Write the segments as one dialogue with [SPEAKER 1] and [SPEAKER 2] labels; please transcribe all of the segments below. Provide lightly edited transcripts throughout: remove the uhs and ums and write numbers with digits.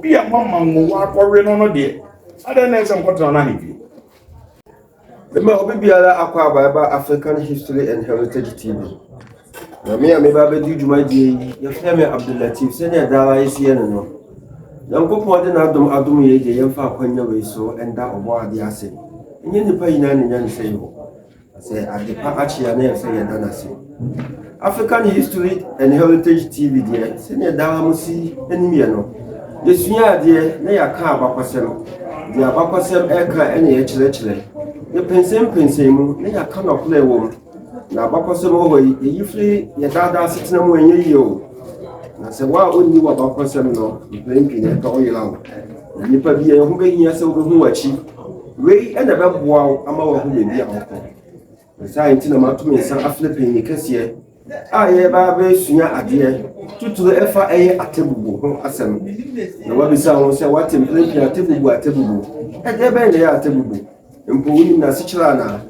[SPEAKER 1] obi a mama wa akɔwe no de ada na ɛsɛ nkɔtɔ na ne bi
[SPEAKER 2] me obi biara akwa aba African History and Heritage TV na me ba di dwuma die ya fa me Abdulatif se ne dawa isi ne no yankopɔ de na adom ye de yɛmfa akwanya we so enda obo ade ase nye nipa yina ne nya nse yo se adepa achia na yɛsɛ yɛda na se African History and Heritage TV de se ne dawa musi enimie no yesua ade na yaka abakwasɛm de abakwasɛm ɛka ene yɛ kyerɛkyerɛ ye pensem mu na yaka na kula ɛwɔ na abakwasɛm ho yi yifri yɛ dada setena mu enye yi o na se wa onni wa bakwasɛm no mpempi na ka oyira na nipa bi ye ho behia se obehu wachi wei ena bɛboa ama wa ho bebi a wokɔ sai ntina matumi nsa aflepen ni kɛseɛ a ye ba be sua adeɛ tuturu ɛfa ɛyɛ atebubu ho asɛm na wa bisa ho sɛ wa templempi atebubu ɛde bɛn de atebubu mpo woni na sekyira na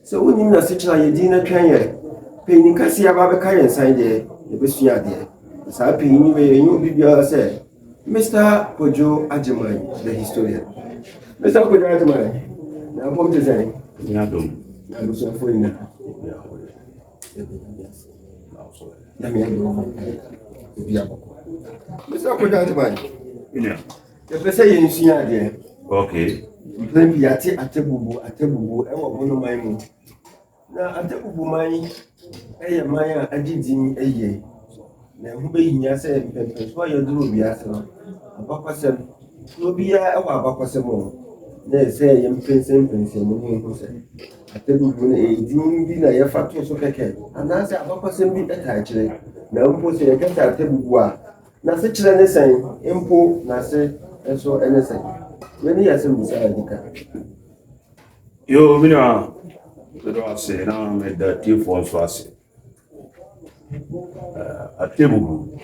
[SPEAKER 2] sɛ woni na sekyira ye din na twɛn yɛ penni kɛseɛ ba be ka yɛn san de ye besua adeɛ sa penni we yɛ obi biara sɛ Mr. Kojo Agyemang, the historian. Mr. Kojo Agyemang, na pom te sɛ
[SPEAKER 1] ni adom
[SPEAKER 2] na so fo ina ya me adom bi aboko Mr. Kojo Agyemang
[SPEAKER 1] ina
[SPEAKER 2] ye pese ye nsua ade
[SPEAKER 1] okay
[SPEAKER 2] plan bi ate atebubu ɛwɔ bono man mu na atebubu man ɛyɛ man a agidin ɛyɛ na ho behinya sɛ mpɛmpɛso a yɛduro bi ase no abakwasɛm obi a ɛwɔ abakwasɛm no na sɛ yɛ mpɛnsɛm mu ho sɛ atebubu no edin bi na yɛfa to so kɛkɛ anaasɛ abakwasɛm bi ɛta kyerɛ na mpo sɛ yɛkɛta atebubu a na se kyerɛ ne sɛn mpo na se ɛso ɛne sɛn when you say Musa Dika.
[SPEAKER 1] Yo, mina, I say now me da tea for so ase. Atebubu,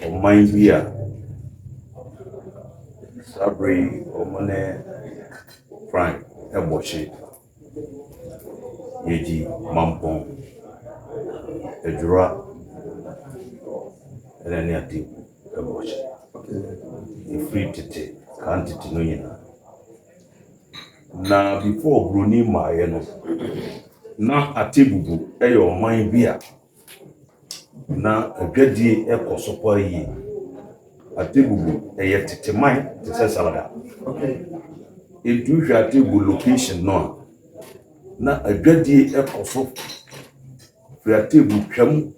[SPEAKER 1] o mind bia. Sabri o mane Frank ebochi. Yeji mampon. Ejura. Eleni ati ebochi. Free tete. Quantity no yina. Na before Bruni Maye no, na atebubu eyo man bia na adwadie ekosopo yi atebubu eye teteman te se salada.
[SPEAKER 2] Okay.
[SPEAKER 1] Edu hwa atebubu location no na adwadie ekoso fri atebubu twam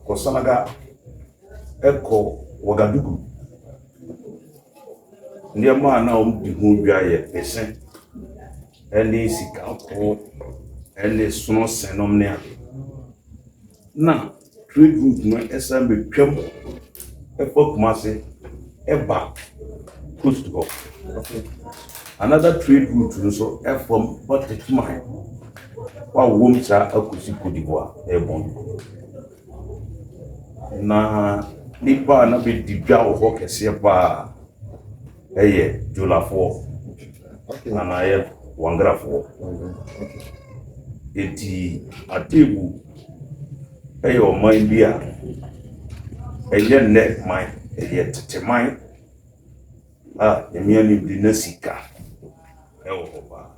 [SPEAKER 1] ko sanaga eko Wagadugu. Ndiama na di ho bia ye pese ene sika ko ene sono senom ne na trade route no esa betwam Kumasi eba coast go.
[SPEAKER 2] Okay.
[SPEAKER 1] Another trade route so from Botekman wa womsa akusi Cote d'Ivoire ebon na nipa na be dibia wo kese ba eye Jolafo.
[SPEAKER 2] Okay.
[SPEAKER 1] Na aye Wangrafo. Eti atebu eye o man bia eye neck man eye tete man emi di nasika ewo ba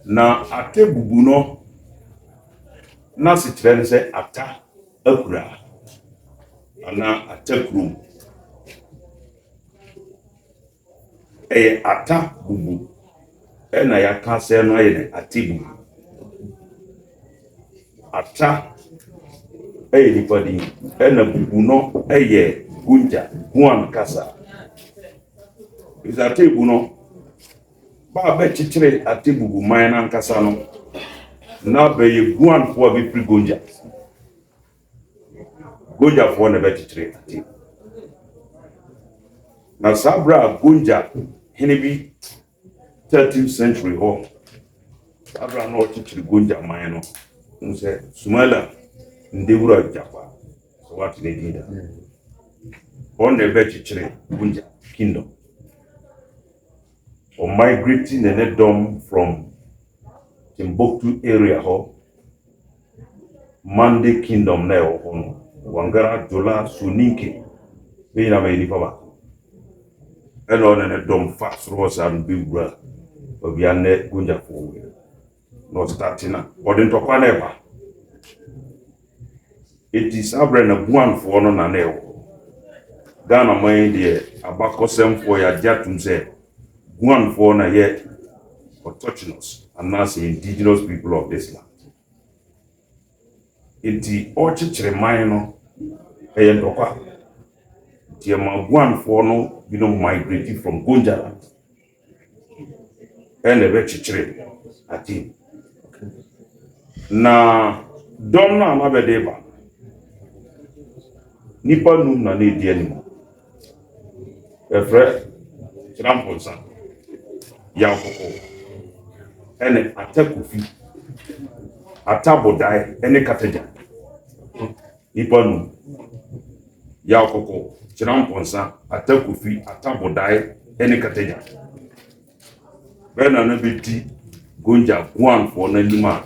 [SPEAKER 1] na atebubu no na sitre se ata akura ana atakrum ata bubu ena ya kase no aye atibu ata nipadi ena bubu no gunja guan kasa is atibu no ba be chichire atibubu man na kasa no na be guan fo bi pri gonja fo na be chichire atibu na sabra gonja Hinebi 13th century ho abra no chichiri gonja man no nse Sumala ndewura japa so what they did on the chichiri gonja kingdom or migrating the dom from Timbuktu area ho Mande kingdom na ho Wangara Jola Soninke Be na me ni papa. And on a dom fast rose and big brother. But we are net gunja for no starting up. But in Tokwaneva. It is a brand of one for no naneo. Ghana mind dear, abako sem for ya jatum say, one for na yet autochthonous and now say indigenous people of this land. It the orchard minor a yentokwa. Tiama one for no, you know, migrated from Gunja land. And a vegetarian at him. Na don't know another day. Nipa num na ne di animo. Efre Tramponsa. Ya koko. Ene atakufi. Atabodai ene kateja. Nipa num. Ya koko. Tramponsa atakufi atabodai ene kateja. Bena na beti gonja guan for na lima.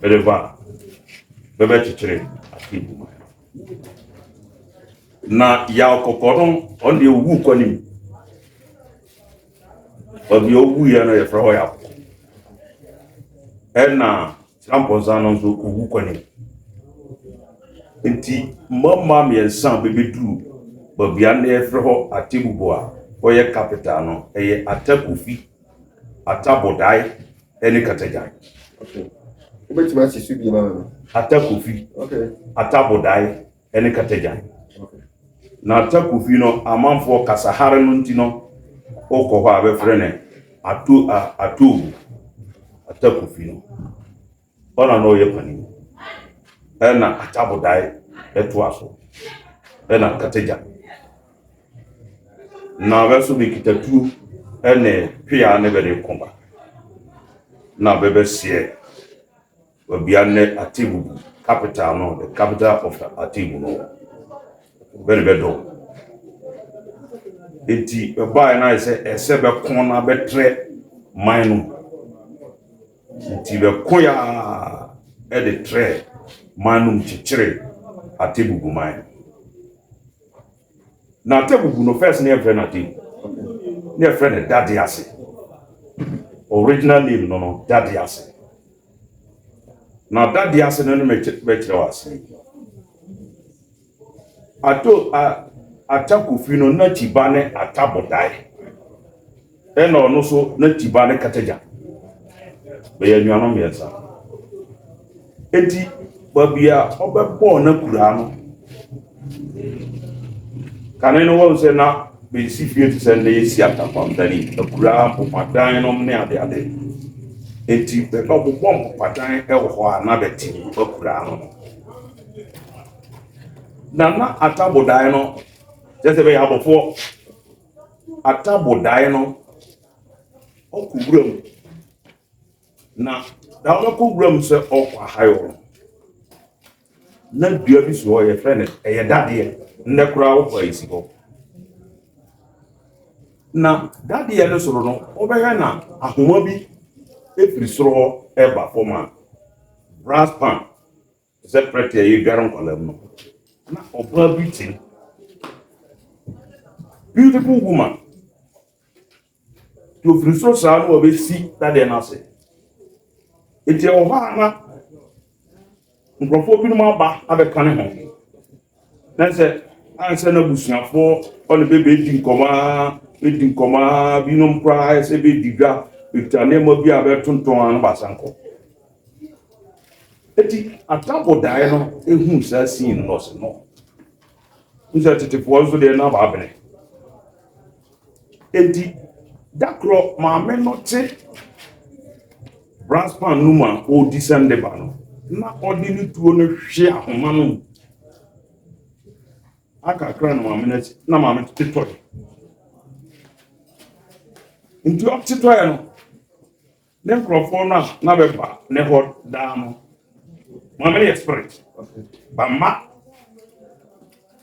[SPEAKER 1] Beleva. Bebe chichire atibu. Na ya kokoron on the wu kwanim obi owu ya na yefra ho ya na tramponza no so wu kwanim enti mama me ensan bebedu babia na yefra ho atebubo a oye capital no eye atakufi atabodai ene katejan.
[SPEAKER 2] Okay. Obeti ma sisu bi ma.
[SPEAKER 1] Atakufi.
[SPEAKER 2] Okay.
[SPEAKER 1] Atabodai ene katejan.
[SPEAKER 2] Okay.
[SPEAKER 1] Na atakufi no amanfo kasahare no ntino okọ hɔ abɛfrɛ ne atu atakufi no ona no yɛ pani ɛna atabodai ɛto aso ɛna kateja na bɛso bi kitatu ɛne pia ne bɛde komba na bɛbɛsie obia ne Atibu capital no, the capital of Atibu no very bedo enti ba na say esebe kon na betre mine enti be kon ya e de tre manum chichire Atibu mine na Atibu no first name friend Atibu ne friend Daddy Ase original name no Daddy Ase na Daddy Ase no me chire wase ato atakufi no na tibane atabodai eno no so na tibane kateja be ya nuano miensa enti babia obebo na kura no kanene wo se na be si fie se na yesi atapam dani kura popadan no ne ade enti be bobo popadan e wo ho ana beti kura no na atabodai no just be abofo atabodai no okuwuram na da okuwuram se okwa hayo na dua bi so ye friend e dade ne kura wo kwa isi ho na dade no soro no obehwe na ahoma bi efiri soro eba forma brass pan separate ye garan kolam no na oba beauty beautiful woman to friso sa no obe si dade na se eti o ha na nkrofo bi no ma ba abeka ne ho na se anse na busuafo on bebe di nkoma bi no mpra se be digwa etane mo bi abetonton an basanko eti atabodai no ehun sa sin no se no nse tetepo zo de na ba bene eti dakro maame no te brass pan numa o disende ba no na odini tuo no hwe ahoma no aka kra no maame na maame te toy nti op te toy no ne microphone na be ba ne hot da no maame expert ba ma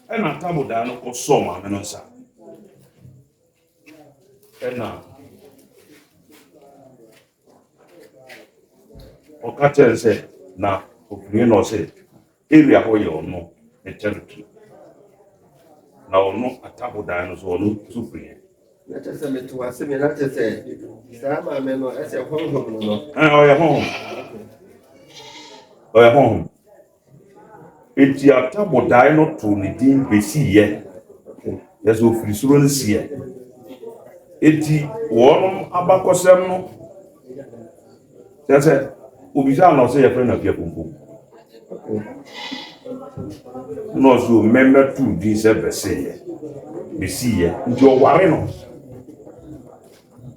[SPEAKER 1] ena tabo da no ko so maame no sa ena o ka chense na o kuni no se area ho yo no e territory na ono atabo dan no so ono supre
[SPEAKER 2] na tese me to ase me na tese sa ma me no ese honhom no
[SPEAKER 1] o ya hon eti atabo dan no to ne din besi ye yeso ofiri suro no sie eti wonom abakosem no tese obisa na se ye frena bia pompo no so member to din se besi ye nti o ware no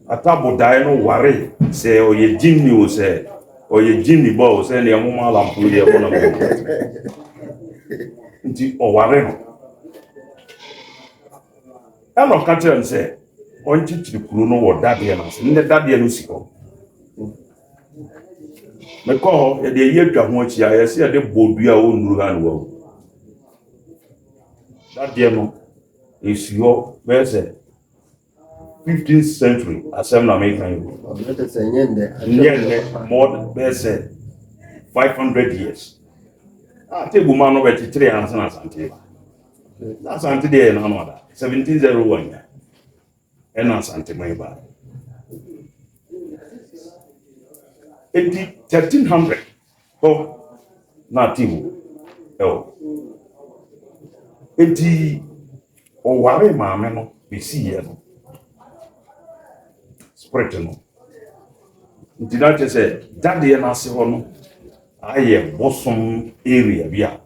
[SPEAKER 1] atabo dan no ware se o ye jinni o se oye jinni bo o se ne amuma lampu ye bona mo nti o ware no eno ka tell se on chichiri kuro no wo dade na se ne dade no siko me ko ye de ye twa ho chi ya se ye de bodua o nuru ha no wo dade no is your bese 15th century asem na make kan
[SPEAKER 2] o na tese nyende
[SPEAKER 1] more bese 500 years table man no be 300 na asante na asante de na no da 1701 ya na asante mai ba enti 1300 na table enti o ware maame no be si ye no spirit no nti na che se dade na ase ho no aye bosom area bia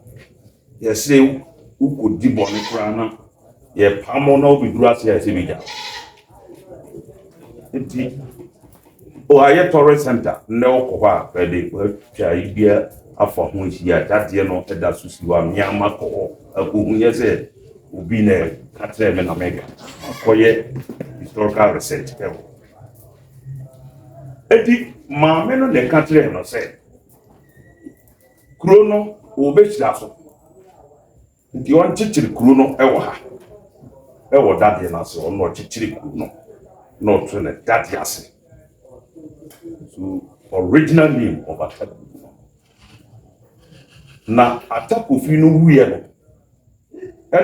[SPEAKER 1] ye se ukodi bone kra na ye pamo na obiduru ase ya se bija nti o aye tourist center ne okwa pede twa ibia afa ho hia dade no eda susiwa miama ko akohunye se obi ne katre me na mega akoye historical research ewo edi maame no ne katre no se kuro no obechira so nti on chichiri kuro no ewo ha ewo dade na so on chichiri kuro no not to ne dade ase so original name of Ataku na Ataku fi no wuye no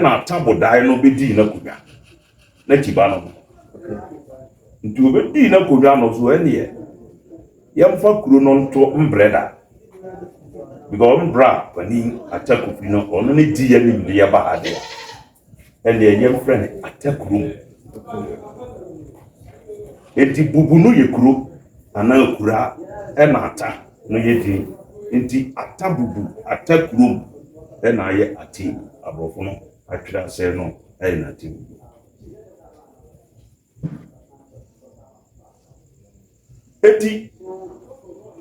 [SPEAKER 1] na atabo dai no bedi na kunya na tiba no nti obedi na kunya no so ene yamfa kuro no nto mbreda because mbra pani Ataku fi no ono ne di ya ni ya ba ade ene yem friend Ataku enti bubu no ye kuro ana kura na ata no ye di nti atabubu Ataku na ye ati abrofo no atwira se no na ti eti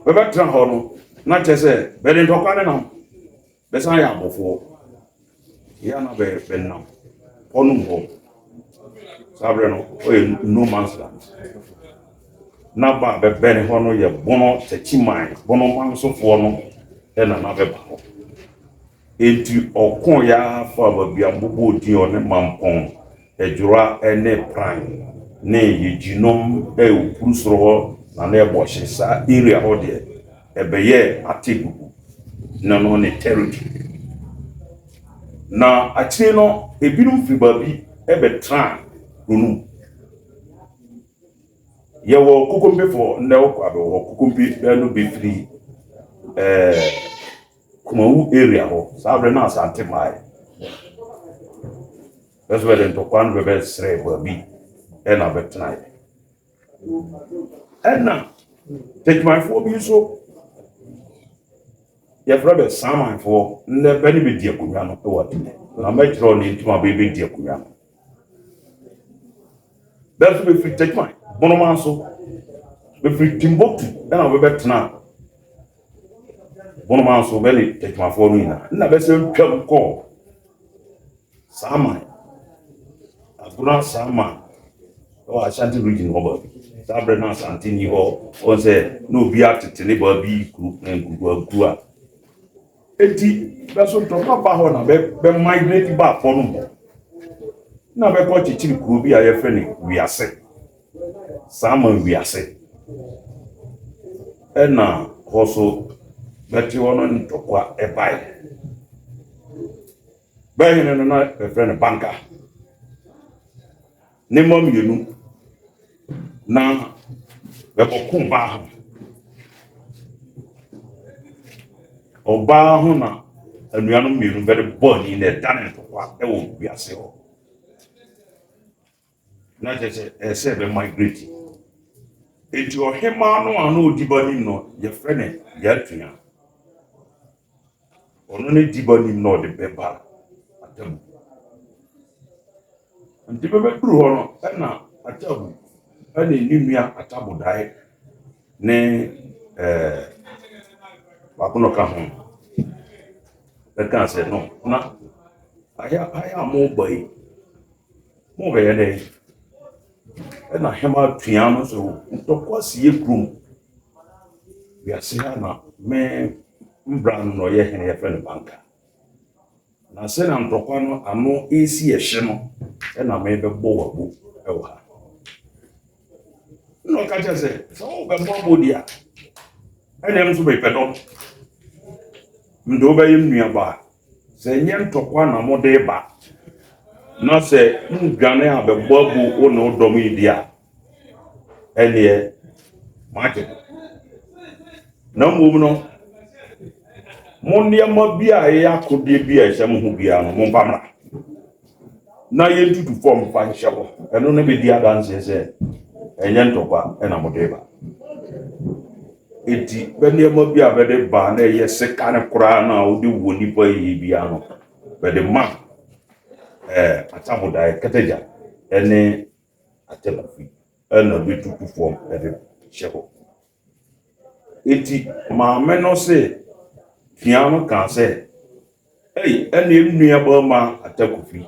[SPEAKER 1] baba tra ho no na chese be de ntokwa ne no be san ya abofo ya na be na onu ho sabre no no man's land na ba be ne ho no ye bono techiman bono mansofo no na be ba ho enti okon ya fa ba bia mbubu odin one mampon ejura ene prime ne yejinom opurusoro ho na na ebohye sa area ho de ebeye Ataku na no ne territory na achire no ebinum fi babi ebetra runu ye wo kokombe fo nne okwa be wo kokombe no be free Kumawu area ho sabre na asante mai that's where the tokwan bebe sre babi na betnai na take my for bi so ye frebe saman for nne beni be die kunwa no what na me tro ni ntuma be die kunwa no that's be free take my bonoman so be free Timbuktu na we betna bono man so beli tekmafo no ina na be se twam ko sama agura sama o Ashanti region ho sabre na Asante ni ho o se no bi atete ne ba bi ku ngugua eti be so to papa ho na be migrate back for no na be ko chichiri kuro bi aye fe ni wiase sama wiase na hoso beti wono ntokwa ebai bayi no na friend banka ne mom yenu na bɛkɔko baa ho ɔbaa ho na anuanom mmienu bɛde bɔɔni na ɛda ne ntɔkwa ɛwɔ wiase hɔ na kyerɛ sɛ ɛsɛ bɛ migrate enti ɔhemaa no a na ɔdi banim no yɛfrɛ ne yɛatua ɔno ne di banim na ɔde bɛba atamu nti bɛbɛduru hɔ no ɛna atamu ɛna ne nua atabodae ne baako no ka ho bɛka sɛ no na ayɛ a moba yi mobɛyɛ dɛ ɛna hema tua no so ntɔkwa sie kurom wiase ha na me mbra no ɔyɛ hene yɛfrɛ no banka na sɛ na ntɔkwa no ano esi ɛhye no ɛna me bɛbɔ wabo ɛwɔ ha no ka kyerɛ sɛ sɛ wobɛbɔ abo di a ɛna nso bɛpɛ dɔ mde wobɛyɛ nnuaba sɛ nyɛ ntɔkwa na mode ba na sɛ ndwane a bɛbɔ abo wo ne wodɔm yi di a ɛneɛ maagye na mmom no mo nneɛma bi a ɛyɛ akodeɛ bi a ɛhyɛ mo ho biara no momfa mmra na yɛntutu fam fa nhyɛ hɔ ɛno ne bɛdi adanseɛ sɛ ɛnyɛ ntɔkwa ɛna mode ba eti bɛnneɛma bi a bɛde ba na ɛyɛ sika ne koraa na wode wɔ nipa yi biara no bɛde ma atabodae katagya ɛne atakufi ɛna bɛtutu fam ɛde hyɛ hɔ eti maame no se tua no ka sɛ ɛna nnua ba ma atakufi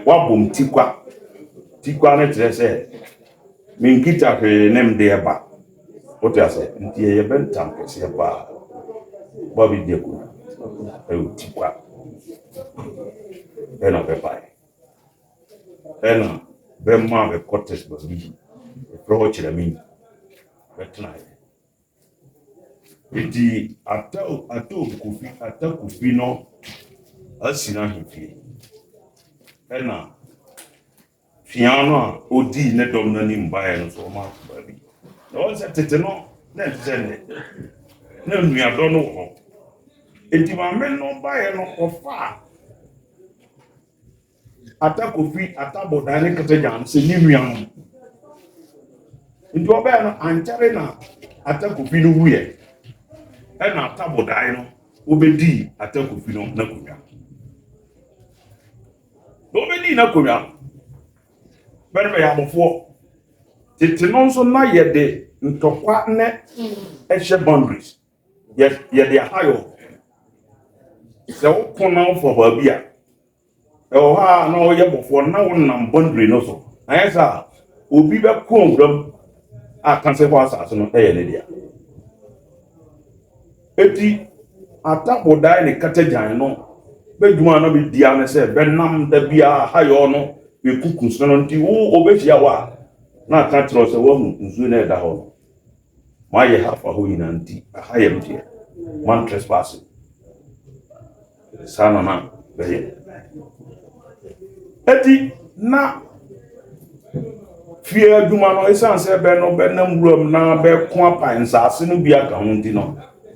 [SPEAKER 1] wabom tikwa ne kyerɛ sɛ menkita hwee ne mde ɛba wote asɛ nti yɛ bɛntam kɛseɛ paa ba bi di akuna ɛwɔ tikwa ɛna bɛbae ɛna bɛma bɛkɔ test baabi ɛfrɛ hɔ kyerɛ me bɛtenaeɛ nti atakufi no asi no ahemfie ɛna fia no a ɔdii ne dɔm no anim baeɛ no so ɔma baabi na wɔn sɛ tete no na ɛte sɛ nnɛ na nnuadɔ no wɔ hɔ enti maame no baeɛ no ɔfa atakufi atabodae ne katagya no sɛ ne nua no nti ɔbɛɛ no ankyɛre na atakufi no wuyɛ ɛna atabodae no wobɛdii atakufi no na konwa na wobɛdii na konwa bɛne bɛyɛ abɔfoɔ tete no nso na yɛde ntɔkwa ne ɛhyɛ boundaries yɛde ahayɔ sɛ woko na wofɔ baabi a ɛwɔ ha na wɔyɛ bɔfoɔ na wonam boundary no so ayɛ sɛ a obi bɛkɔ nwuram aka sɛ hɔ asase no ɛyɛ ne dea eti atabodae ne katagyan no bɛdwuma na bɛdia ne sɛ bɛnam da biara ahayɔ no bɛkuku so no nti wo obɛhyia hɔ a na aka kyerɛ sɛ wahu nsuo na ɛda hɔ no maayɛ ha fa hɔ nyinaa nti aha yɛ mteɛ man trespass saa na bɛyɛ eti na fie adwuma no ɛsiane sɛ bɛnam wuram na bɛko apa nsase no bi aka ho nti no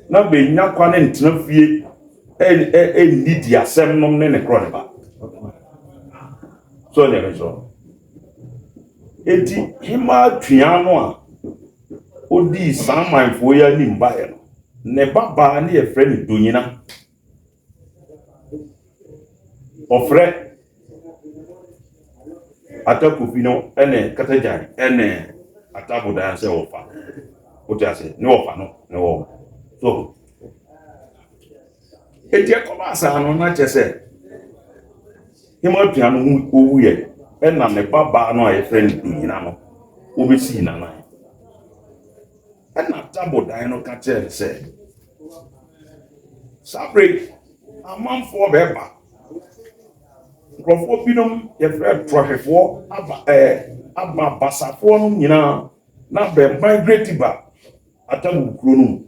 [SPEAKER 1] na bɛnya kwa ne ntena fie ɛnni di asɛm nom ne korɔ ne ba so ne bɛsɔ eti hema tua no a odi saa manfoɔ yi anim baeɛ no ne babaa ne yɛfrɛ ne Donyina ɔfrɛ atakufi no ɛne katagyan ɛne atabodae sɛ wɔfa wote ase ne wɔfa no ne wɔ so eti ɛkɔba asaa no na kyɛ sɛ hema tua no ho owuyɛ ɛna ne babaa no a yɛfrɛ ne Donyina no wobɛsii nanan ɛna atabodae no ka kyerɛ sɛ sabre amanfoɔ bɛba nkurɔfoɔ binom yɛfrɛ trɔhwɛfoɔ aba basafoɔ no nyinaa na bɛ migrate ba atamu kuro no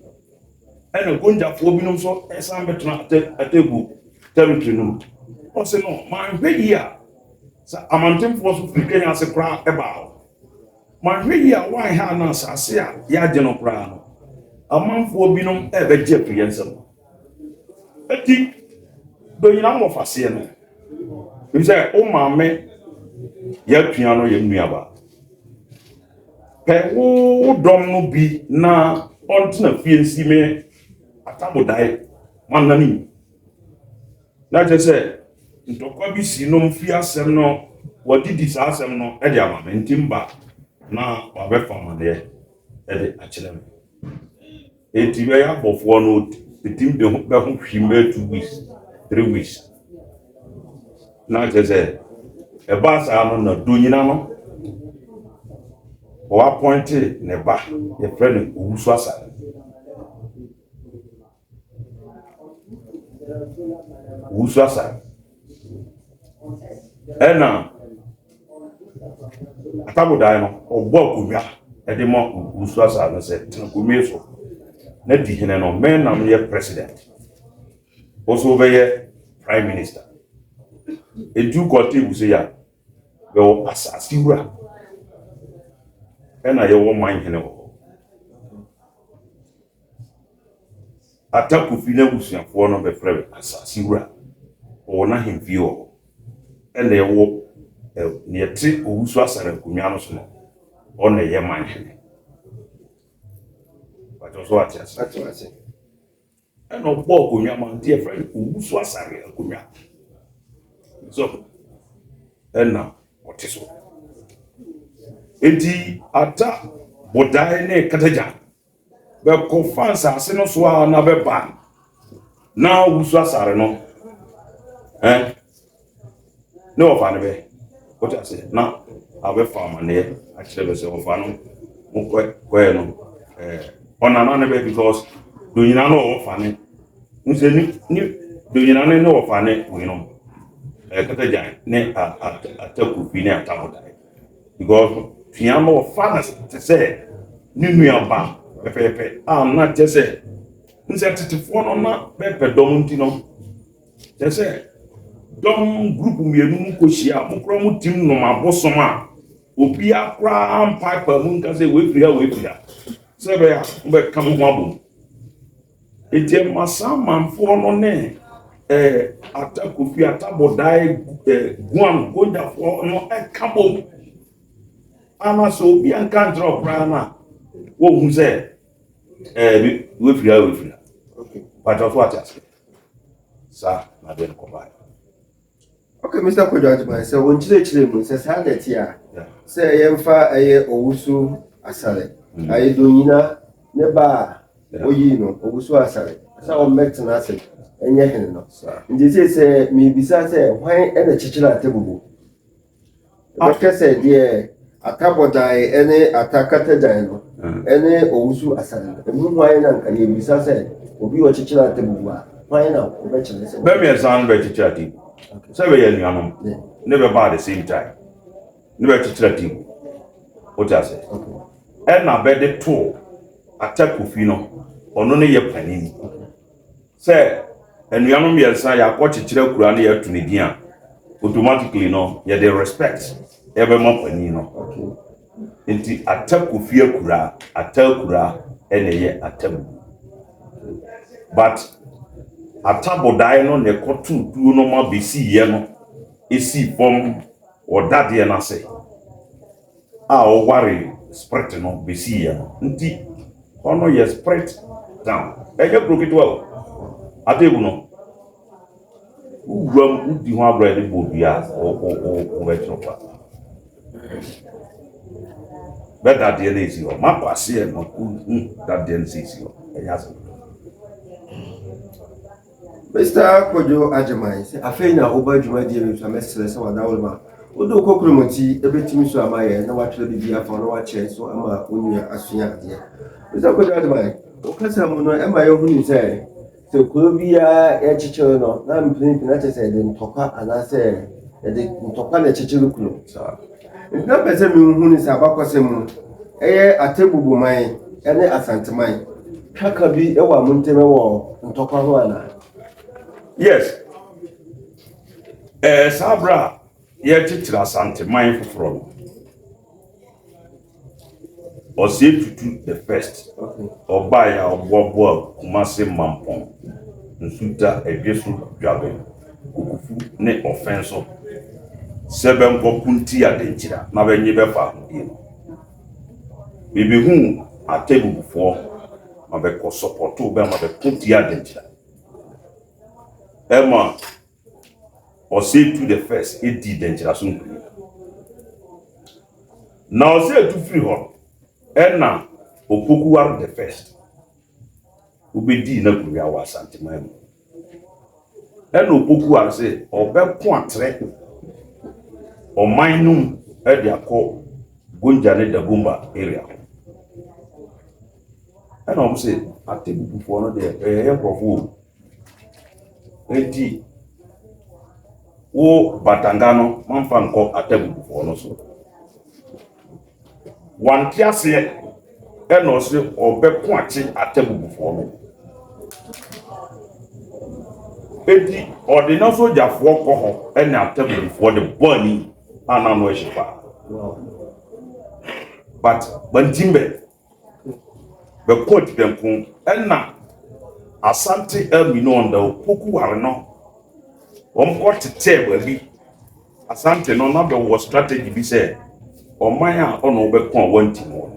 [SPEAKER 1] ɛna gonjafoɔ binom so ɛsan bɛtena atagu territory no ɔsɛ no manhwɛ yi a Sa amantemfo so firi Kenya se kra eba. Ma hwe yi a wan ha na asase a ya gye no kra no. Amanfo binom ebe gye priensem. Eti do nyina mo fase no. Bi say o maame ya tua no ye nuaba. Pe wo dom no bi na ontina fie nsi me atabodai manani. Na je say ntokwa bi si no mfi asem no wadidi sa asem no e de amame ntimba na wabe famane e de akire me. Eti be ya bofo no tim de be ho hwime 2 weeks 3 weeks. Na je say e ba sa no na do nyina no o appointed ne ba ye friend Owusu Asare. Owusu Asare ena atabodai no ogbo akomia e de mo Owusu Asare no se tin akomia so na di hene no men na ye president also be ye prime minister edu kote Owusu ya be o asasi wura ena ye wo man hene wo ataku fina busuafo no be frɛ asasi wura o na hemfie wo ena ye wo ne yeti Owusu Asare akomia no so no o na ye man hene bato so atias ena ogbo akomia man tie frɛ Owusu Asare akomia so ena otiso enti ata bodai ne kataja be ko fansa ase no so a na be ba na Owusu Asare no no ofane be what I say na abe farmer ne akire be se ofano mo kwe no onana ne be because do nyina no ofane nse ni do nyina no ofane we no kataja ne ataku fi ne atabodai because piano fathers to say nunuaba pepepe na te say nse titifo no na pepe dom ntino te say dom group mienu ko hia mokro mu tim no mabosom a obi akra ampipe mu nka say we free say be ya be kam ho abom etie masamamfo no ne ataku fi atabodai guan gondafo no ekabom ama so bi anka drop rana wo hu say we free okay but of what else sir na den ko ba.
[SPEAKER 2] Okay, Mr. Kojo Ajiman, so when chile mu say sa that ya say yemfa Owusu Asare aye do nyina ne ba oyi no Owusu Asare sa o met na say enye hen no ndi say me bisa say hwan e na chichira atebubu because say there atabodai ene atakatajan no ene Owusu Asare emu hwan na nka ye bisa say obi o chichira atebubu a hwan na o be chile say
[SPEAKER 1] be me san be chichira atebubu so we yan yanom never by the same time never chichira atebubu what I say and na be the two ataku fi no ono ne ye panini say enuanom ye san ya ko chichira kura na ya tunidin a automatically no ye the respect e be mo panini no enti ataku fi akura atakura ene ye atabu but atabodai no ne kotu duo no ma besi ye no esi bom odade na se a o ware spread no besi ye no nti ono ye spread down enye prokitwa atebu no uwam udi ho abra de bobia o wetropa beta de na esi o ma kwase no that de na esi o eyaso.
[SPEAKER 2] Mr. Kojo Ajiman, afei na oba dwuma die me so mesere se wada wolma odo kokromoti ebetimi so amaye na watwere bibia fa no wache so ama onua asua ade. Mr. Kojo Ajiman, o kasa mu no ema ye hunu se kuro bia ya chichiro no na mpini na chese de ntokwa anase de ntokwa na chichiro kuno sa na pese mi hunu se abakose mu eye atebubu man ene asanteman kaka bi ewa munteme wo ntokwa ho ana.
[SPEAKER 1] Yes. Sabra yɛkyekyere Asante man foforɔ no ɔsɛ tutu the first ɔbaeɛ a ɔboaboa Kumase Mampɔn Nsuta Edweso Dwabe Okufu ne ɔfɛn so sɛ bɛnkɔko nti adenkyira na bɛnye bɛfa ahodie no bibihu Atebubufoɔ ma bɛkɔ sɔpɔto bɛ ma bɛko ti adenkyira ɛma ɔsɛ tu the first edi denkyira so nkuri na ɔsɛ tu firi hɔ ɛna Opokuware the first ubedi na kuri awa Asante man mu ɛna Opokuware sɛ ɔbɛko atrɛ ɔman num ɛde akɔ Gonja ne Dagomba area ɛna ɔmo sɛ Atebubufoɔ no deɛ ɛyɛ nkurɔfoɔ enti wo Batanga no mamfa nkɔ Atebubufoɔ no so wante aseɛ ɛna ɔsɛ ɔbɛko akye Atebubufoɔ no enti ɔde na sogyafoɔ kɔ hɔ ɛna Atebubufoɔ de bɔni ana no ɛhye pa but bantimbe bɛko atidenko ɛna Asante Elmino onda Opokuware no ɔmkɔ tetɛ baabi Asante no na bɛwɔ strategy bi sɛ ɔman a ɔno wobɛko a wanti no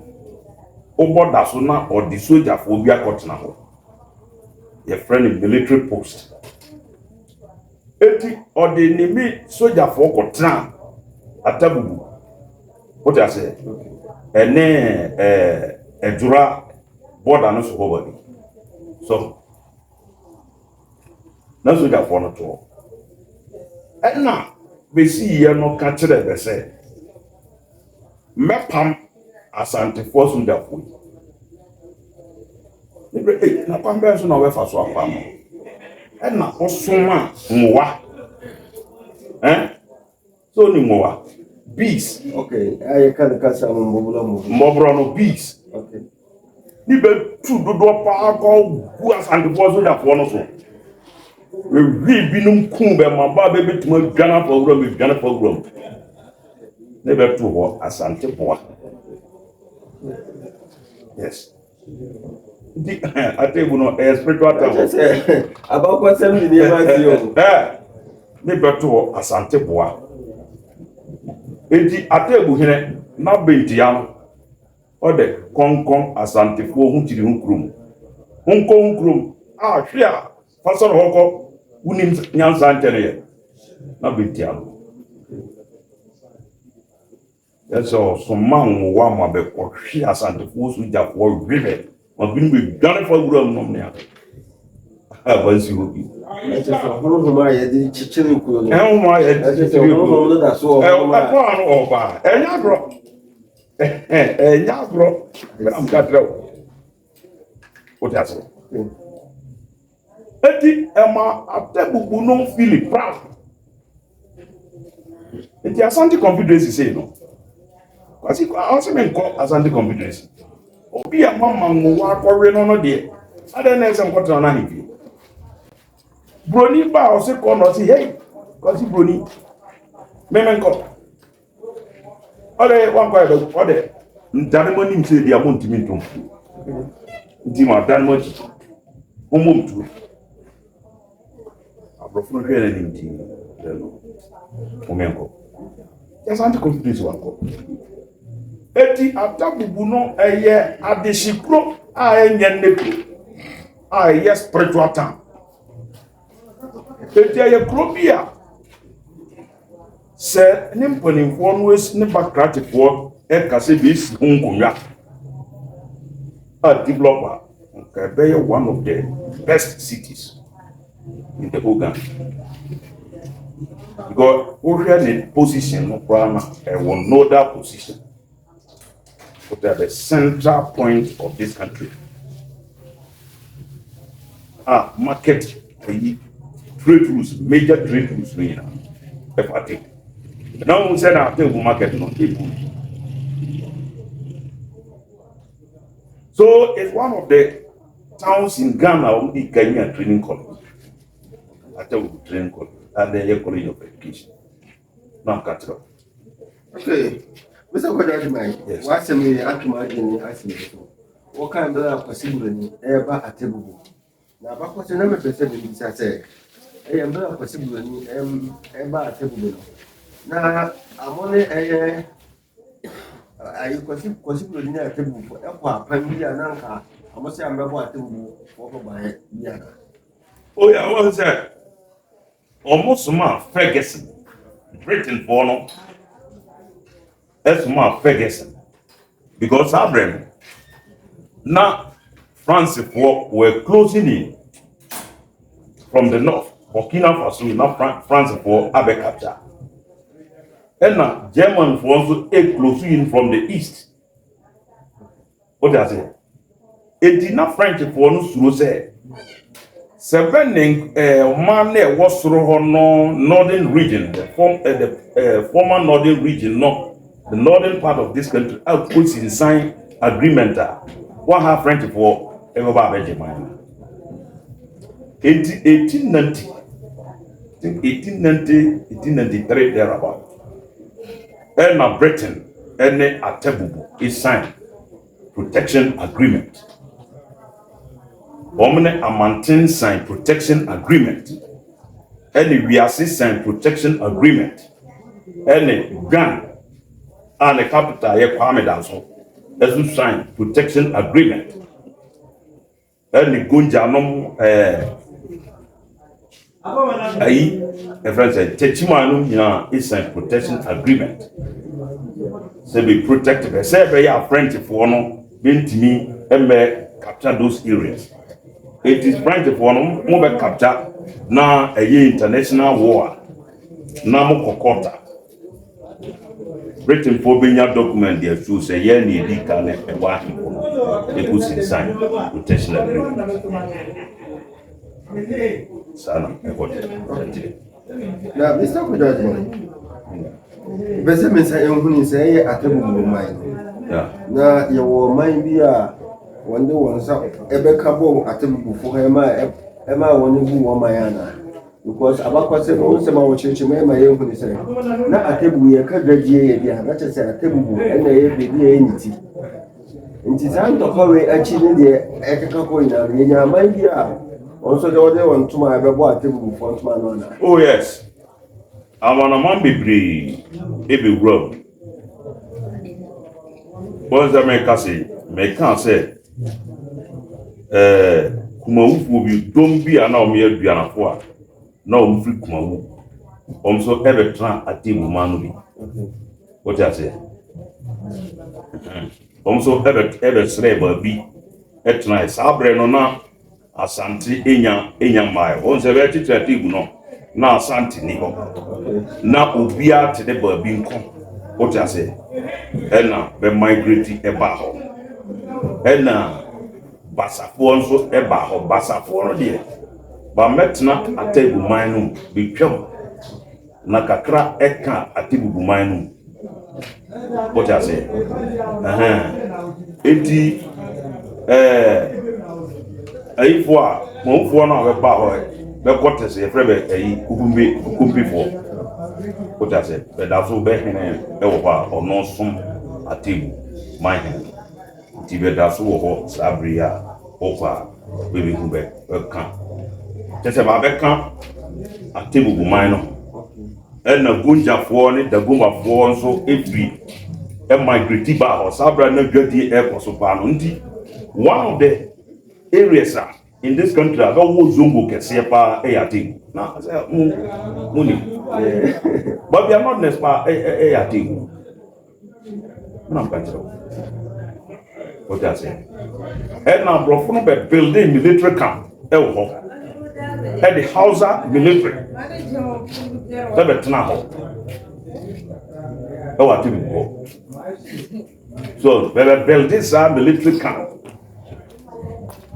[SPEAKER 1] wobɔ da so na ɔde sogyafoɔ bi akɔtena hɔ yɛfrɛ no military post eti ɔde ne mi sogyafoɔ kɔtena Atebubu wote ase ɛne Ejura border no so hɔ baabi so na sogyafoɔ no to ɛna besi yɛ no ka kyerɛ bɛ sɛ mɛpam Asantefoɔ sogyafoɔ yi ne na pam bɛ so na ɔbɛfa so apam ɛna ɔsoma mmoa so ni mmoa bees
[SPEAKER 2] I can't catch some
[SPEAKER 1] mbɔborɔ no bees
[SPEAKER 2] okay
[SPEAKER 1] ni bɛ tu dodoɔ paa kɔ gu Asantefoɔ sogyafoɔ no so we binom kum bɛ ma ba bɛ betuma dwana fa wura me dwana fa wura ne bɛ tu hɔ Asantefoɔ yes di Atebu no spiritual town
[SPEAKER 2] about what some the near
[SPEAKER 1] ne bɛ tu hɔ Asantefoɔ enti Atebu hene na bentia no ɔde kɔnkɔn Asantefoɔ hu tiri hu krum hu krum a hwe a fasɔre hɔkɔ unim nyansa nkyɛne na bentia no ɛsɛ ɔsoma nwowa ma bɛkɔ hwe Asantefoɔ sogyafoɔ hwehwɛ ma binom bɛdwane fa wura mu nom ne a bansi hɔ bi
[SPEAKER 2] homa yɛde kyekyere kuo no
[SPEAKER 1] ɛhoma yɛde
[SPEAKER 2] homa no da so
[SPEAKER 1] ɛkɔa no ɔbaa ɛnyɛ agorɔ ɛnyɛ agorɔ bɛnam ka trɛ wo wote ase eti ɛma Atebubu no feel proud eti Asante Confederacy say no kwasi ɔsɛ me nkɔ Asante Confederacy obi a mama nwowa akɔwe no no deɛ ada na ɛsɛ nkɔtena na hebi broni ba ɔsɛ kɔ no ɔsɛ hey kwasi broni meme nkɔ ɔde wankɔ ɛbɛ ɔde ntane mo nim sɛ deɛ mo ntimi ntom nti ma dan mo akyi mo mtuo abrɔfo no hwɛ na nim nti no momenkɔ Asante Confederacy wankɔ eti Atebubu no ɛyɛ adehyekuro a ɛnyɛ nnekuro a ɛyɛ spiritual town eti ɛyɛ kuro bi a sɛ ne mpanimfoɔ no esi ne bakratefoɔ ɛka sɛ besi ho nkonnwa a developer nka ɛbɛyɛ one of the best cities in the whole Ghana because wohwɛ ne position no koraa na ɛwɔ nodal position at the central point of this country. Market trade routes, major trade routes, FRT. Now we said after the market not able. So it's one of the towns in Ghana on the Kenyan training college. After training college and the college of education. na katro.
[SPEAKER 2] Okay. Mr. Kodajimai,
[SPEAKER 1] Yes.
[SPEAKER 2] what's a million Akimagini asking you? What kind of possibility ever at table? Now, back what's the number of percent I say? I am very possibility ever at table. Now, I'm only a I possibility at table for a family and anchor. I must say I'm about to walk by Yana.
[SPEAKER 1] Oh yeah, what was that? Almost Ferguson, Britain for no. That's Ferguson. Because Abraham, now France were closing in from the north. Burkina Faso, now France for Abe capture. And now German for also closing in from the east. What does it? It did not French for no suru say. Seven man was through no northern region, the former northern region, no, the northern part of this country, puts in sign agreement. What have French for everybody Germany? 1890, 1893 thereabout. And now Britain, and Atebubu is signed protection agreement. Omne Amantin sign protection agreement. Any Wiase sign protection agreement. Any Ghana and the capital here Kwame Danso as sign protection agreement. Any Gunja no a friend said Techimano is sign protection agreement. Say be protected. Say be a French for no being to me and capture those areas. It is French for no more capture now a international war. Now more kokota. Britain for being a document there to say yeah need the can a war. It was sign protection agreement. Sana,
[SPEAKER 2] Now, Mr. Kodajimai, Benjamin say, who say at table mine. Now, your mind be a one day once up a cabo at table for Emma one who won my Anna. Because about said also my church, my own say. Now, a table we are graduated, that is a table and a baby. It is time to hurry achieving the ethical in a mind be also the other one to my about table for man.
[SPEAKER 1] Oh yes. I want a man be brave, be rough. What's that make us say? Make us say, Kumawu be don't be an army of Bianafua. No, free Kumawu. So ever try a team man. What I say? So ever slave be at night. Sabre no na Asante Enya Mai. Once a very teacher, no. Na Asante ni ho. Na obia te de ba bi nko. What I say? Ena be migrate eba ho. Ena basafo nso eba ho. Basafo no de ba metna atebu man no bi twam. Na kakra eka atebu man no. What I say? Enti ayifo a monfo na we ba ho be quarters e frebe kukumbi fo. What I say? But that's all back in or no some atebu my hand. Tibe that's all sabria ofa baby kumbe kan. Just about back kan atebu bu man no. And na gunja fo ni da gumba fo nso efri e migrate ba ho sabra na dwadi e koso pa no ndi one of the areas in this country I don't want Zungo kese pa atebu na say money. But we are not next part a thing. What I say? And now, bro, for no building military camp. At the Hausa military. So, we were building this military camp.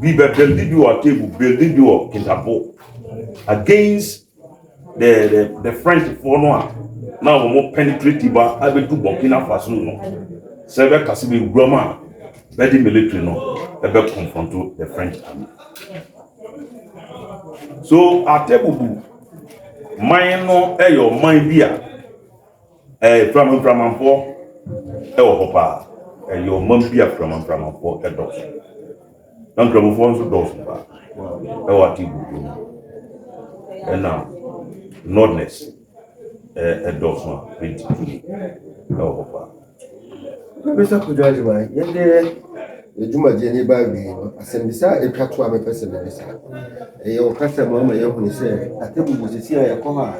[SPEAKER 1] We were building your table, building your Kintabo against the French for no now more penetrative I be to Burkina Faso no several Kasibi Roma very military no ebe confront the French army. So Atebubu mine no your mind bia Framanfo ewo hopa yo mambia Framanfo edos dan Framanfo nso dos ba ewo atibu na nordness edos no 22 ewo hopa
[SPEAKER 2] Mr. Kujajima yende ejumadi ni ba wi asembisa etwato amepese mbisa yo kasa mo ma yehunu se atebubu sisi ya koha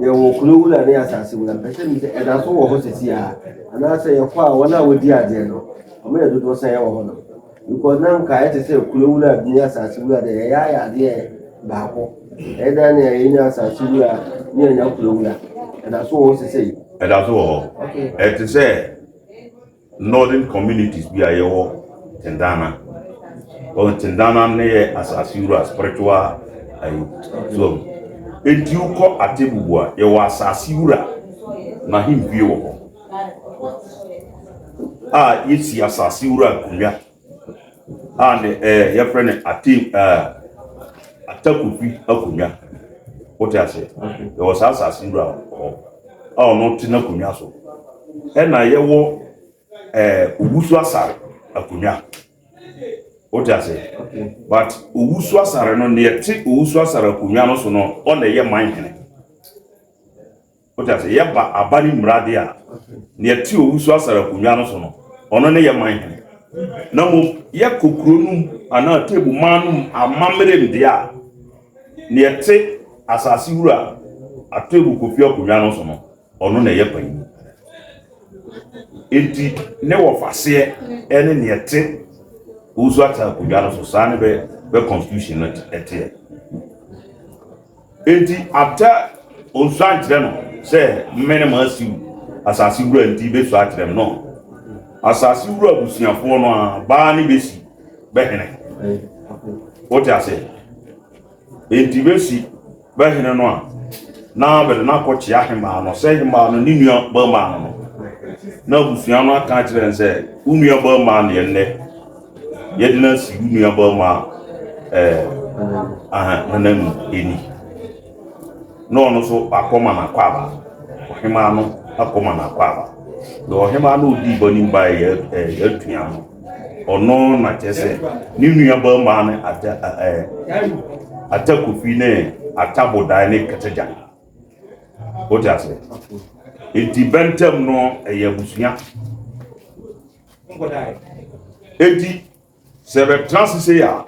[SPEAKER 2] ye wo kulula ne asase wula pese mi se eda so wo ho sisi ya ana se ye kwa wona wodi ade no o me dodo se ye wo ho no because nan ka ete se kulula ne asase wula de ya ade ba ko eda ne ye ni asase wula ne nya kulula eda so wo sisi
[SPEAKER 1] eda so wo et se northern communities bi ayewo Tendana Tendana ne asase wura spiritual so enti uko atebubu a ye wa asase wura na himwie wo ho yesi asase wura kunwa and ye friend atakufi akunwa wote ase ye wa asase wura no tina kunwa so na ye wo ugusu asare akunwa wote ase but ugusu asare no ne ti ugusu asare akunwa no so no o na ye manhene wote ase ye ba abani mrade a ne ti ugusu asare akunwa no so no ono ne ye manhene na mo ye kokro num ana tebu manum amamre mde a ne ti asase wura atebu kofi akunwa no so no ono na ye pan enti ne wo fase ene ne ete uzu ata kujalo so sane be constitution not ete enti after on santre no say mene masiu asasi wura enti be so atrem no asasi wura busiafo no a ba ne besi be hene what I say enti besi be hene no a na be na ko chia hema no say hema no ni nua ba ma no na busiano aka kire nse unua ba ma ne ne yedina si unua ba ma nanam eni no so akoma na kwaba ohima no akoma na kwaba do ohima no di boni mba yatuya no ono na chese ni nua ba ma ne atakofi ne ataboda ne kateja oti ase enti bentem no eyabusuya enti sebe transise ya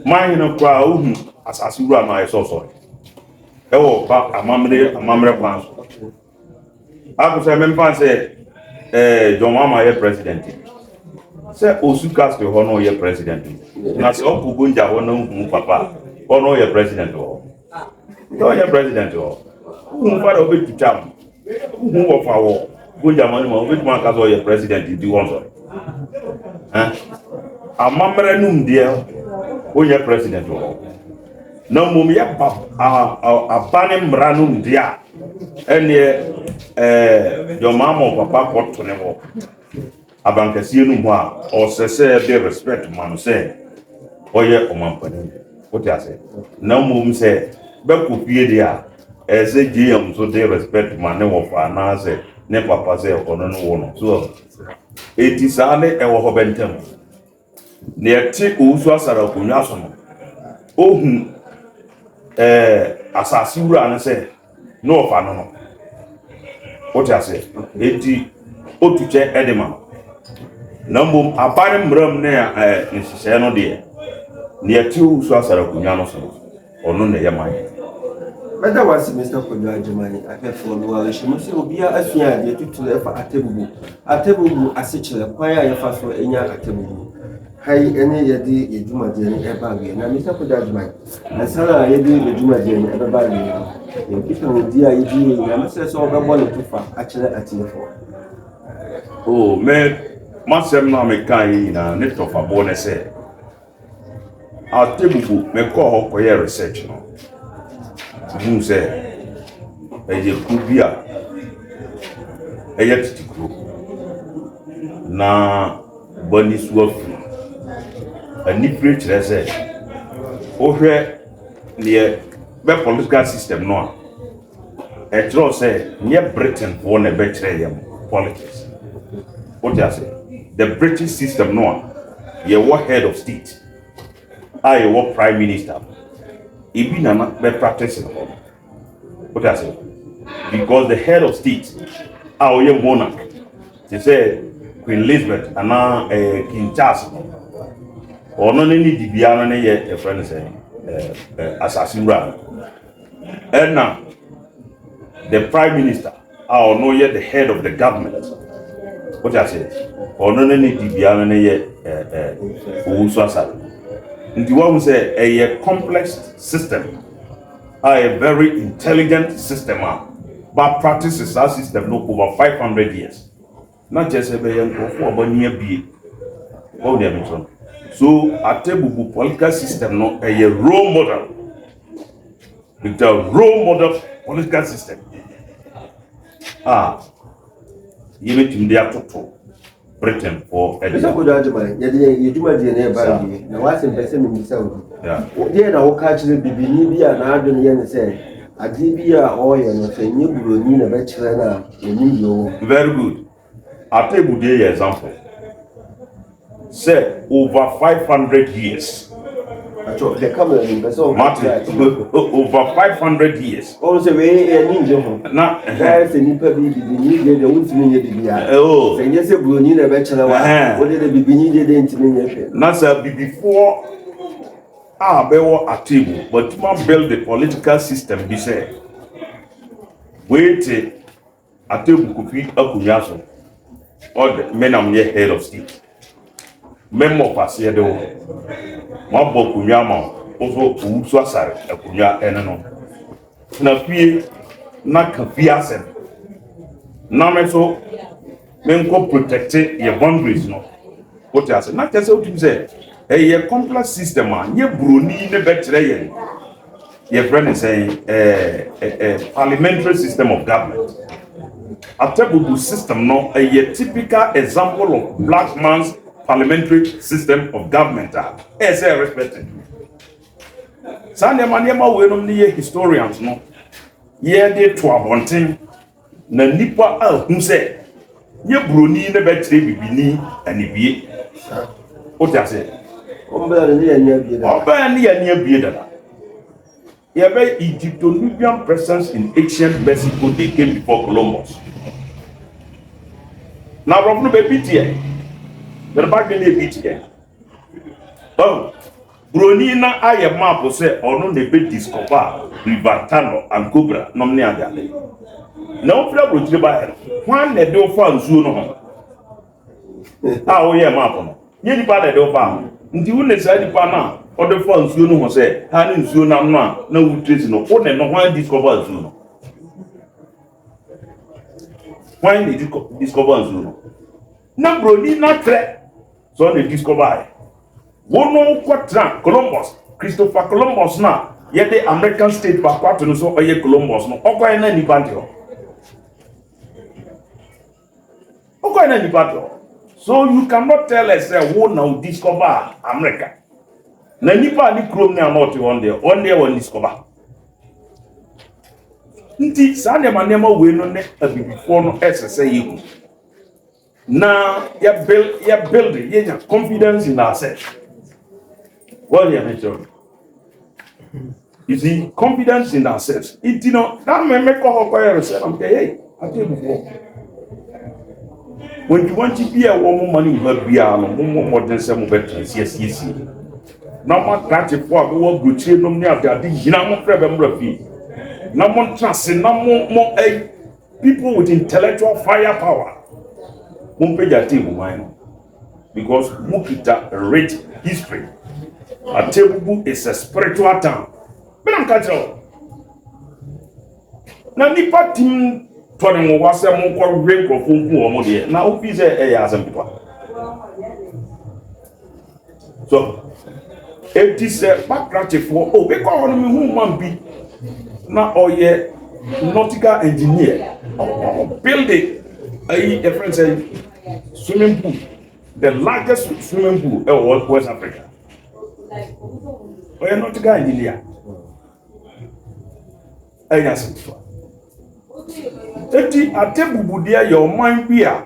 [SPEAKER 1] mahina kwa uhu asasi wura na eso so ewo ba amamre plan aku se mempan se John Mahama ye president se osuka se ho no ye president na se okugunja ho no hu papa ho no ye president ho no ye president ho hu fa do be tutam hu wo fa wo gunja mani ma obi tuma ka so ye president di won so amamre num de o ye president ho na mum ya ba abane mranum dia ene John Mahama papa ko to ne ho abankasie no ho a o sese be respect man say oye omampani what you say na mum say be kopie dia ese gm so dey respect man ne wo fa na say ne papa say ono no wo no so eti sane e wo ho bentem ne ti usu asara kunwa so no ohun asasi wura na say no fa no what you say eti otuche edema na mbom abare mram ne nsise no de ne ti usu asara kunwa no so ono ne yaman
[SPEAKER 2] Meda wasi Mr. Kujajima afefo no wale shemu se obia asua de tutule fa atebubu asechele kwaya ya fa so enya atebubu hai ene yedi ejumade ni eba ge na Mr. Kujajima asala yedi ejumade ni eba ge ye kifa odi a yedi na mese so obebo ne tufa achele atilefo
[SPEAKER 1] me masem na me kan na ne tofa bo se atebubu me ko ho ko ye research no mu se eye kubia eye titikro na boni suafu ani preach se ohwe ne be political system no a draw say near Britain won a better politics. What do I say? The British system, no, you were head of state, I were prime minister. Even not be practicing. What do I say? Because the head of state, our young monarch, they say Queen Elizabeth and now King Charles, or no need to be on a friend say assassin run. And now the prime minister, or no yet the head of the government. What I say? Or no need to be on a and the one who say a complex system, a very intelligent system, but practices our system no over 500 years. Not just a young for near be. Oh, dear, so a table political system, no a role model. With a role model political system. You need to be able to Britain for
[SPEAKER 2] education. You do my DNA by now. What's in person in yourself? Yeah. Then I will catch the baby and I don't say, I give you oil and say, you will need a bachelor.
[SPEAKER 1] Very good. I'll take you the example. Say over 500 years. Martin, over 500 years.
[SPEAKER 2] Also, we need
[SPEAKER 1] now.
[SPEAKER 2] There's a nipper baby, the need the old baby.
[SPEAKER 1] Oh,
[SPEAKER 2] and yes, you need a bachelor. What did the baby needed into
[SPEAKER 1] now, sir, before we were a table, but to build the political system, be said. Wait, a table could feed up Kunyaso, or the men are near head of state. Memo passe do ma bo kunya ma ozo uso asare akunya eneno na fie na ka fie asem na me so me nko protect your boundaries no what you say na tell say what say a complex system nye broni ne betre ye friend say parliamentary system of government a tabubu system no a typical example of black man's parliamentary system of government as I respected. Sunday maniama we no ne historians no ye de to abonten na nipa hu se ye broni ne betre bibini anibie o ta se
[SPEAKER 2] Oba ne ya
[SPEAKER 1] nia bie dada ye be Egypto-Nubian presence in ancient Mexico they came before Columbus. Now from no be BTA the back in the beach here. Oh, Bronina, I am map say or no the bit discover Rivatano and Cobra, nomnia galley. No problem with the buyer. One they do found soon on. Oh, yeah, map. Ye part they do found. Until they say the pana or the phone soon was say, Hanin soon am not, no trace no, or no one discover soon. Why did you discover soon? No, Bronina threat. So they discover one no quadrant Columbus, Christopher Columbus now, yet the American state back to so a Columbus no okay na ni battle. Okay na ni battle. So you cannot tell us who now discover America. Na nipa ni krom na not one day one discover. Nti sa ne manema we no ne before no SSA you. Now you build you confidence in ourselves. What do you mention? You see, confidence in ourselves. It that may make a I'm hey, I tell you before. When you want to be a woman, money will be a more than some better. Yes. Now my catch it for go good no near that dinamo problem rafi. No more trust, no more people with intellectual firepower. Because Mukita rich history. A table is a spiritual town. But I'm catching. Now, Nipa team Tony was a more rank of Funku. Now, if he's a so, it is a background for we call him who be now, nautical engineer building. A friend said, swimming pool, the largest swimming pool in West Africa. We are not a guy in India. Eti atebubudeɛ yɛ ɔman bi a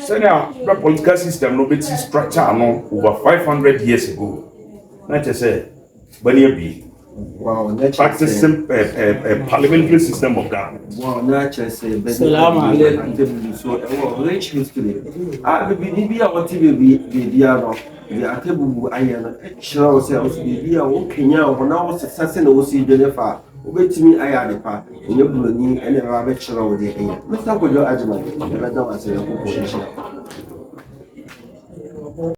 [SPEAKER 1] sɛnea the political system no beti structure no over 500 years ago. Na kyerɛ sɛ bani abi.
[SPEAKER 2] Wow,
[SPEAKER 1] Practicing parliamentary system of government.
[SPEAKER 2] Wow, natural say.
[SPEAKER 3] Salam
[SPEAKER 2] alaikum. So, rich history. Baby, I want to be no. The atebubu ayana. Shall say, I was baby, I walk Kenya when I was assassin or see Jennifer. Obey me, I had a part. In your blue and a rabbit shall over the air. Mr. Kojo Ajman, I don't say a